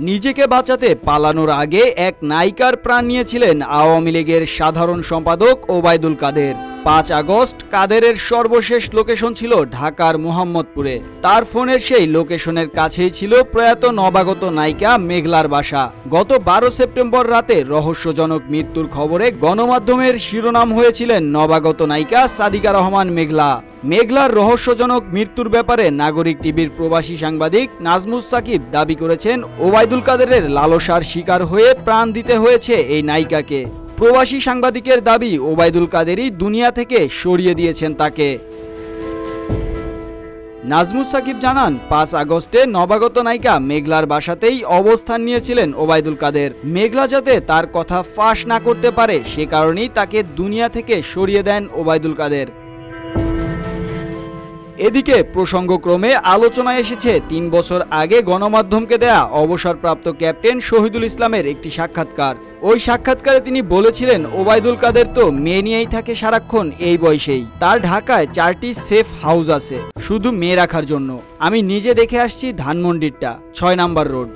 নিজেকে বাঁচাতে পালানোর আগে এক নায়িকার প্রাণ নিয়েছিলেন আওয়ামী লীগের সাধারণ সম্পাদক ওবায়দুল কাদের। ৫ আগস্ট কাদেরের সর্বশেষ লোকেশন ছিল ঢাকার মোহাম্মদপুরে। তার ফোনের সেই লোকেশনের কাছেই ছিল প্রয়াত নবাগত নায়িকা মেঘলার বাসা। গত ১২ সেপ্টেম্বর রাতে রহস্যজনক মৃত্যুর খবরে গণমাধ্যমের শিরোনাম হয়েছিলেন নবাগত নায়িকা সাদিকা রহমান মেঘলা। মেঘলার রহস্যজনক মৃত্যুর ব্যাপারে নাগরিক টিভির প্রবাসী সাংবাদিক নাজমুস সাকিব দাবি করেছেন, ওবায়দুল কাদেরের লালসার শিকার হয়ে প্রাণ দিতে হয়েছে এই নায়িকাকে। প্রবাসী সাংবাদিকের দাবি, ওবায়দুল কাদেরই দুনিয়া থেকে সরিয়ে দিয়েছেন তাকে। নাজমুস সাকিব জানান, ৫ আগস্টে নবাগত নায়িকা মেঘলার বাসাতেই অবস্থান নিয়েছিলেন ওবায়দুল কাদের। মেঘলা যাতে তার কথা ফাঁস না করতে পারে সে কারণেই তাকে দুনিয়া থেকে সরিয়ে দেন ওবায়দুল কাদের। এদিকে প্রসঙ্গক্রমে আলোচনায় এসেছে ৩ বছর আগে গণমাধ্যমকে দেয়া অবসরপ্রাপ্ত ক্যাপ্টেন শহীদুল ইসলামের একটি সাক্ষাৎকার। ওই সাক্ষাৎকারে তিনি বলেছিলেন, ওবায়দুল কাদের তো মেয়ে নিয়েই থাকে সারাক্ষণ এই বয়সেই। তার ঢাকায় ৪টি সেফ হাউস আছে শুধু মেয়ে রাখার জন্য। আমি নিজে দেখে আসছি ধানমন্ডিরটা ৬ নাম্বার রোড।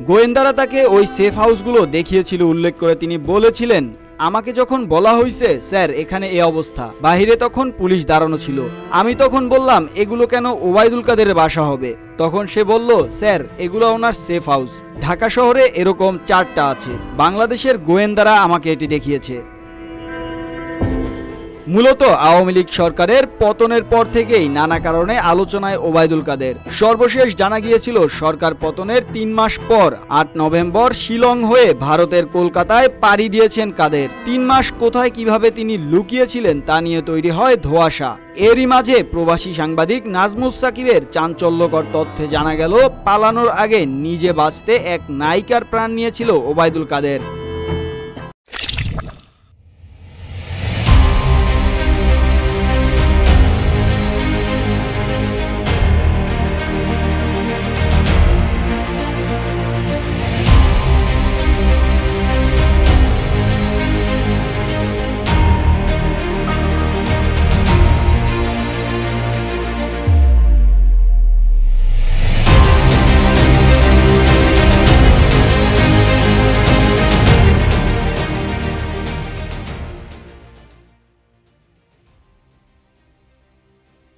গোয়েন্দারা তাকে ওই সেফ হাউসগুলো দেখিয়েছিল উল্লেখ করে তিনি বলেছিলেন, আমাকে যখন বলা হয়েছে স্যার এখানে এই অবস্থা, বাহিরে তখন পুলিশ দাঁড়ানো ছিল। আমি তখন বললাম এগুলো কেন ওবায়দুল কাদেরের বাসা হবে? তখন সে বলল, স্যার এগুলো ওনার সেফ হাউস। ঢাকা শহরে এরকম ৪টা আছে। বাংলাদেশের গোয়েন্দারা আমাকে এটি দেখিয়েছে। মূলত আওয়ামী লীগ সরকারের পতনের পর থেকেই নানা কারণে আলোচনায় ওবায়দুল কাদের। সর্বশেষ জানা গিয়েছিল সরকার পতনের ৩ মাস পর ৮ নভেম্বর শিলং হয়ে ভারতের কলকাতায় পাড়ি দিয়েছেন কাদের। ৩ মাস কোথায় কিভাবে তিনি লুকিয়েছিলেন তা নিয়ে তৈরি হয় ধোঁয়াশা। এরই মাঝে প্রবাসী সাংবাদিক নাজমুস সাকিবের চাঞ্চল্যকর তথ্যে জানা গেল, পালানোর আগে নিজে বাঁচতে এক নায়িকার প্রাণ নিয়েছিল ওবায়দুল কাদের।